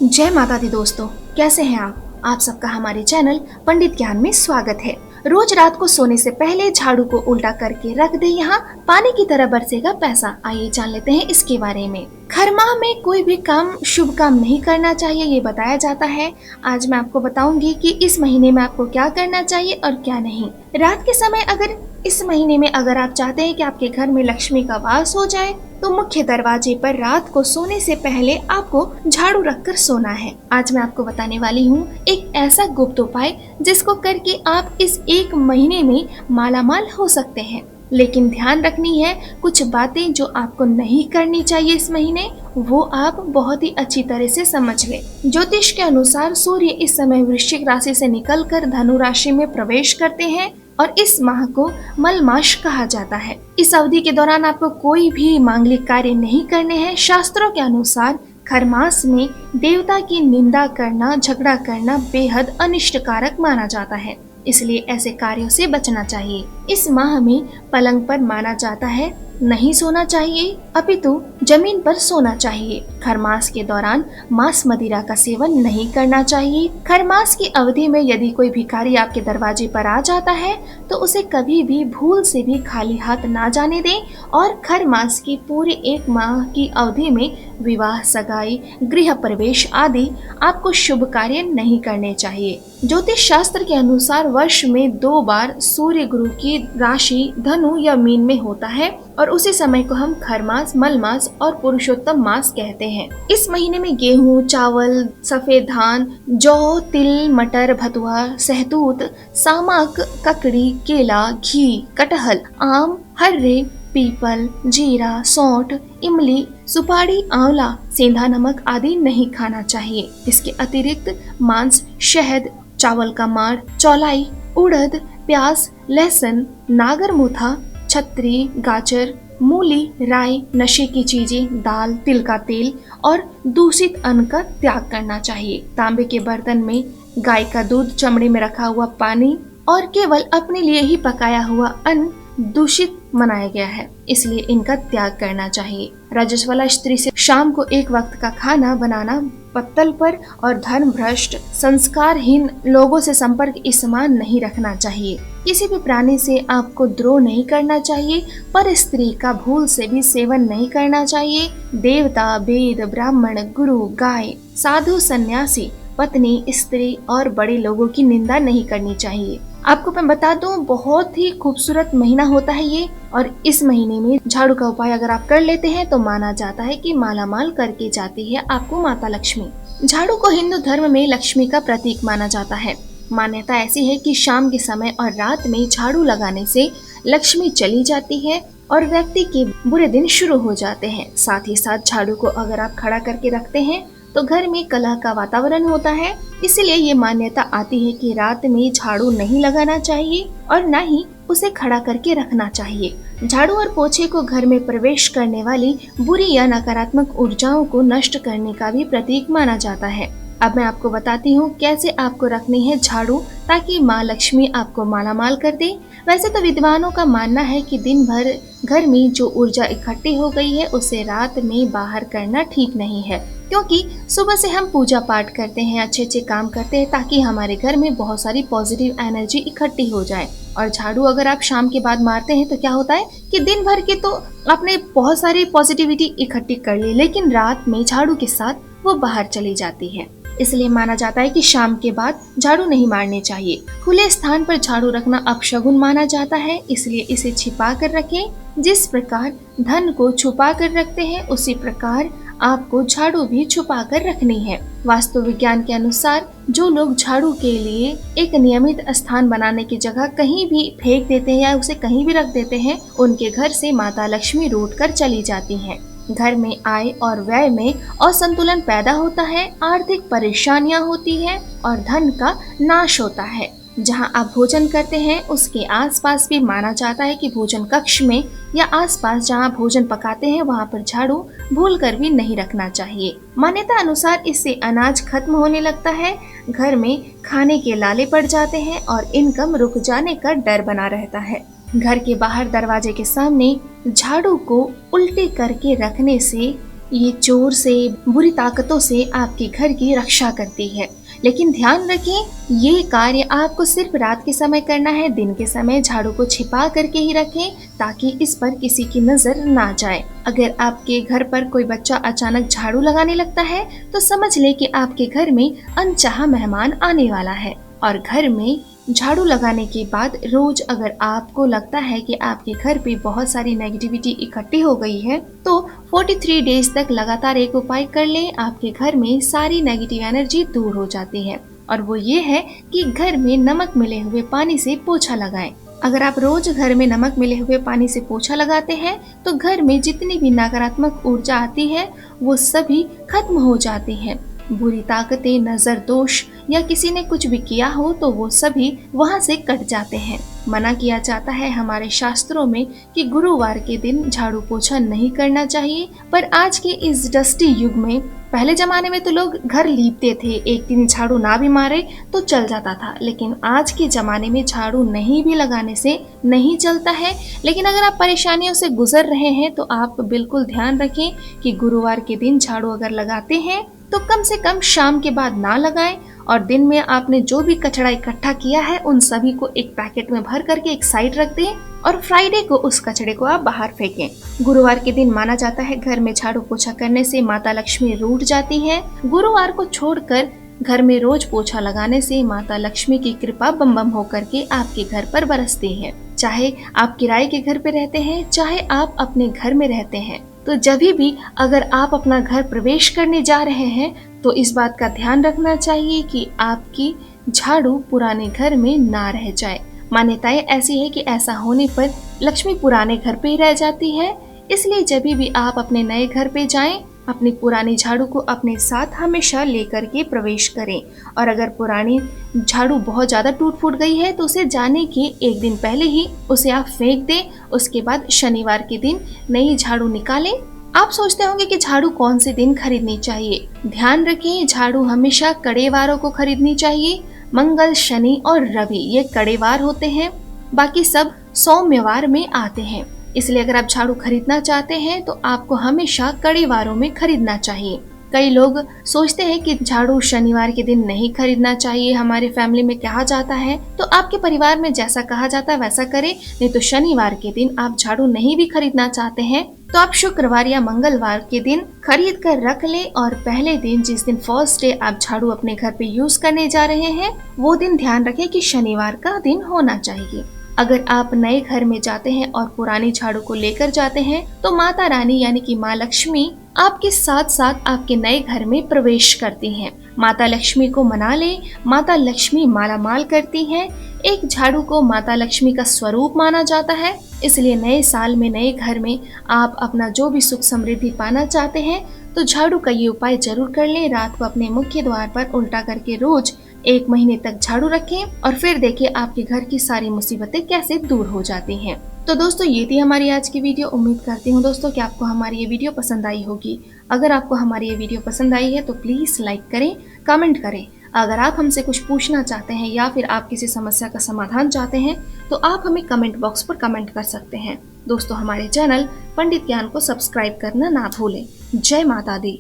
जय माता दी दोस्तों, कैसे हैं आप सबका हमारे चैनल पंडित ज्ञान में स्वागत है। रोज रात को सोने से पहले झाड़ू को उल्टा करके रख दे, यहाँ पानी की तरह बरसेगा पैसा। आइए जान लेते हैं इसके बारे में। खर माह में कोई भी काम शुभ काम नहीं करना चाहिए, ये बताया जाता है। आज मैं आपको बताऊंगी कि इस महीने में आपको क्या करना चाहिए और क्या नहीं। रात के समय इस महीने में अगर आप चाहते हैं कि आपके घर में लक्ष्मी का वास हो जाए, तो मुख्य दरवाजे पर रात को सोने से पहले आपको झाड़ू रखकर सोना है। आज मैं आपको बताने वाली हूँ एक ऐसा गुप्त उपाय जिसको करके आप इस एक महीने में मालामाल हो सकते हैं। लेकिन ध्यान रखनी है कुछ बातें जो आपको नहीं करनी चाहिए इस महीने, वो आप बहुत ही अच्छी तरह से समझ ले। ज्योतिष के अनुसार सूर्य इस समय वृश्चिक राशि से निकलकर धनु राशि में प्रवेश करते हैं और इस माह को मलमास कहा जाता है। इस अवधि के दौरान आपको कोई भी मांगलिक कार्य नहीं करने हैं। शास्त्रों के अनुसार खर मास में देवता की निंदा करना, झगड़ा करना बेहद अनिष्टकारक माना जाता है, इसलिए ऐसे कार्यों से बचना चाहिए। इस माह में पलंग पर माना जाता है नहीं सोना चाहिए, अपितु जमीन पर सोना चाहिए। खरमास के दौरान मांस मदिरा का सेवन नहीं करना चाहिए। खरमास की अवधि में यदि कोई भिखारी आपके दरवाजे पर आ जाता है तो उसे कभी भी भूल से भी खाली हाथ ना जाने दें और खरमास की पूरी एक माह की अवधि में विवाह, सगाई, गृह प्रवेश आदि आपको शुभ कार्य नहीं करने चाहिए। ज्योतिष शास्त्र के अनुसार वर्ष में 2 बार सूर्य गुरु की राशि धनु या मीन में होता है और उसी समय को हम खरमास, मलमास और पुरुषोत्तम मास कहते हैं। इस महीने में गेहूं, चावल, सफेद धान, जौ, तिल, मटर, भतुआ, सहतूत, सामक, ककड़ी, केला, घी, कटहल, आम, हर्रे, पीपल, जीरा, सौंठ, इमली, सुपारी, आंवला, सेंधा नमक आदि नहीं खाना चाहिए। इसके अतिरिक्त मांस, शहद, चावल का माड़, चौलाई, उड़द, प्याज, लहसुन, नागरमोथा, छतरी, गाजर, मूली, राई, नशे की चीजें, दाल, तिल का तेल और दूषित अन्न का त्याग करना चाहिए। तांबे के बर्तन में गाय का दूध, चमड़े में रखा हुआ पानी और केवल अपने लिए ही पकाया हुआ अन्न दूषित मनाया गया है, इसलिए इनका त्याग करना चाहिए। रजस्वला स्त्री से शाम को एक वक्त का खाना बनाना पत्तल पर और धर्म भ्रष्ट, संस्कारहीन लोगों से संपर्क इस समान नहीं रखना चाहिए। किसी भी प्राणी से आपको द्रोह नहीं करना चाहिए, पर स्त्री का भूल से भी सेवन नहीं करना चाहिए। देवता, वेद, ब्राह्मण, गुरु, गाय, साधु, सन्यासी, पत्नी, स्त्री और बड़े लोगों की निंदा नहीं करनी चाहिए। आपको मैं बता दूं, बहुत ही खूबसूरत महीना होता है ये, और इस महीने में झाड़ू का उपाय अगर आप कर लेते हैं तो माना जाता है कि मालामाल करके जाती है आपको माता लक्ष्मी। झाड़ू को हिंदू धर्म में लक्ष्मी का प्रतीक माना जाता है। मान्यता ऐसी है कि शाम के समय और रात में झाड़ू लगाने से लक्ष्मी चली जाती है और व्यक्ति के बुरे दिन शुरू हो जाते हैं। साथ ही साथ झाड़ू को अगर आप खड़ा करके रखते हैं तो घर में कलह का वातावरण होता है, इसलिए ये मान्यता आती है कि रात में झाड़ू नहीं लगाना चाहिए और न ही उसे खड़ा करके रखना चाहिए। झाड़ू और पोछे को घर में प्रवेश करने वाली बुरी या नकारात्मक ऊर्जाओं को नष्ट करने का भी प्रतीक माना जाता है। अब मैं आपको बताती हूँ कैसे आपको रखनी है झाड़ू ताकि माँ लक्ष्मी आपको मालामाल कर दे। वैसे तो विद्वानों का मानना है कि दिन भर घर में जो ऊर्जा इकट्ठी हो गई है उसे रात में बाहर करना ठीक नहीं है, क्योंकि सुबह से हम पूजा पाठ करते हैं, अच्छे अच्छे काम करते हैं ताकि हमारे घर में बहुत सारी पॉजिटिव एनर्जी इकट्ठी हो जाए। और झाड़ू अगर आप शाम के बाद मारते हैं तो क्या होता है कि दिन भर के तो आपने बहुत सारी पॉजिटिविटी इकट्ठी कर ली, लेकिन रात में झाड़ू के साथ वो बाहर चली जाती है। इसलिए माना जाता है कि शाम के बाद झाड़ू नहीं मारने चाहिए। खुले स्थान पर झाड़ू रखना अपशगुन माना जाता है, इसलिए इसे छिपा कर रखें। जिस प्रकार धन को छुपा कर रखते हैं उसी प्रकार आपको झाड़ू भी छुपा कर रखनी है। वास्तु विज्ञान के अनुसार जो लोग झाड़ू के लिए एक नियमित स्थान बनाने की जगह कहीं भी फेंक देते हैं या उसे कहीं भी रख देते हैं, उनके घर से माता लक्ष्मी रूठ कर चली जाती हैं। घर में आय और व्यय में असंतुलन पैदा होता है, आर्थिक परेशानियां होती है और धन का नाश होता है। जहां आप भोजन करते हैं उसके आसपास भी माना जाता है कि भोजन कक्ष में या आसपास जहां भोजन पकाते हैं वहां पर झाड़ू भूलकर भी नहीं रखना चाहिए। मान्यता अनुसार इससे अनाज खत्म होने लगता है, घर में खाने के लाले पड़ जाते हैं और इनकम रुक जाने का डर बना रहता है। घर के बाहर दरवाजे के सामने झाड़ू को उल्टे करके रखने से ये चोर से, बुरी ताकतों से आपके घर की रक्षा करती है। लेकिन ध्यान रखें, ये कार्य आपको सिर्फ रात के समय करना है। दिन के समय झाड़ू को छिपा करके ही रखें ताकि इस पर किसी की नजर ना जाए। अगर आपके घर पर कोई बच्चा अचानक झाड़ू लगाने लगता है तो समझ ले कि आपके घर में अनचाहा मेहमान आने वाला है। और घर में झाड़ू लगाने के बाद रोज अगर आपको लगता है कि आपके घर पे बहुत सारी नेगेटिविटी इकट्ठी हो गई है तो 43 डेज तक लगातार एक उपाय कर लें। आपके घर में सारी नेगेटिव एनर्जी दूर हो जाती है और वो ये है कि घर में नमक मिले हुए पानी से पोछा लगाएं। अगर आप रोज घर में नमक मिले हुए पानी से पोछा लगाते हैं तो घर में जितनी भी नकारात्मक ऊर्जा आती है वो सभी खत्म हो जाती है। बुरी ताकतें, नजर दोष या किसी ने कुछ भी किया हो तो वो सभी वहाँ से कट जाते हैं। मना किया जाता है हमारे शास्त्रों में कि गुरुवार के दिन झाड़ू पोछा नहीं करना चाहिए, पर आज के इस डस्टी युग में, पहले जमाने में तो लोग घर लीपते थे, एक दिन झाड़ू ना भी मारे तो चल जाता था, लेकिन आज के जमाने में झाड़ू नहीं भी लगाने से नहीं चलता है। लेकिन अगर आप परेशानियों से गुजर रहे हैं तो आप बिल्कुल ध्यान रखें कि गुरुवार के दिन झाड़ू अगर लगाते हैं तो कम से कम शाम के बाद ना लगाएं और दिन में आपने जो भी कचरा इकट्ठा किया है उन सभी को एक पैकेट में भर करके एक साइड रख दें और फ्राइडे को उस कचरे को आप बाहर फेंकें। गुरुवार के दिन माना जाता है घर में झाड़ू पोछा करने से माता लक्ष्मी रूठ जाती है। गुरुवार को छोड़कर घर में रोज पोछा लगाने से माता लक्ष्मी की कृपा बम बम होकर के आपके घर पर बरसती है। चाहे आप किराए के घर पे रहते हैं, चाहे आप अपने घर में रहते हैं, तो जब भी अगर आप अपना घर प्रवेश करने जा रहे हैं तो इस बात का ध्यान रखना चाहिए कि आपकी झाड़ू पुराने घर में ना रह जाए। मान्यताएं ऐसी है कि ऐसा होने पर लक्ष्मी पुराने घर पे ही रह जाती है। इसलिए जब भी आप अपने नए घर पे जाएं, अपनी पुरानी झाड़ू को अपने साथ हमेशा लेकर के प्रवेश करें। और अगर पुरानी झाड़ू बहुत ज़्यादा टूट फूट गई है तो उसे जाने के एक दिन पहले ही उसे आप फेंक दें। उसके बाद शनिवार के दिन नई झाड़ू निकालें। आप सोचते होंगे कि झाड़ू कौन से दिन खरीदनी चाहिए। ध्यान रखें, झाड़ू हमेशा कड़े वारों को खरीदनी चाहिए। मंगल, शनि और रवि ये कड़े वार होते हैं, बाकी सब सौम्यवार में आते हैं। इसलिए अगर आप झाड़ू खरीदना चाहते हैं तो आपको हमेशा कड़े वारों में खरीदना चाहिए। कई लोग सोचते हैं कि झाड़ू शनिवार के दिन नहीं खरीदना चाहिए, हमारे फैमिली में कहा जाता है। तो आपके परिवार में जैसा कहा जाता है वैसा करें, नहीं तो शनिवार के दिन आप झाड़ू नहीं भी खरीदना चाहते हैं तो आप शुक्रवार या मंगलवार के दिन खरीद कर रख लें। और पहले दिन, जिस दिन फर्स्ट डे आप झाड़ू अपने घर पे यूज करने जा रहे हैं, वो दिन ध्यान रखें कि शनिवार का दिन होना चाहिए। अगर आप नए घर में जाते हैं और पुरानी झाड़ू को लेकर जाते हैं तो माता रानी यानी कि माँ लक्ष्मी आपके साथ साथ आपके नए घर में प्रवेश करती हैं। माता लक्ष्मी को मना ले, माता लक्ष्मी माला माल करती हैं। एक झाड़ू को माता लक्ष्मी का स्वरूप माना जाता है, इसलिए नए साल में नए घर में आप अपना जो भी सुख समृद्धि पाना चाहते हैं तो झाड़ू का ये उपाय जरूर कर लें। रात को अपने मुख्य द्वार पर उल्टा करके रोज 1 महीने तक झाड़ू रखें और फिर देखिए आपके घर की सारी मुसीबतें कैसे दूर हो जाती हैं। तो दोस्तों, ये थी हमारी आज की वीडियो। उम्मीद करती हूँ दोस्तों कि आपको हमारी ये वीडियो पसंद आई होगी। अगर आपको हमारी ये वीडियो पसंद आई है तो प्लीज़ लाइक करें, कमेंट करें। अगर आप हमसे कुछ पूछना चाहते हैं या फिर आप किसी समस्या का समाधान चाहते हैं तो आप हमें कमेंट बॉक्स पर कमेंट कर सकते हैं। दोस्तों, हमारे चैनल पंडित ज्ञान को सब्सक्राइब करना ना भूलें। जय माता दी।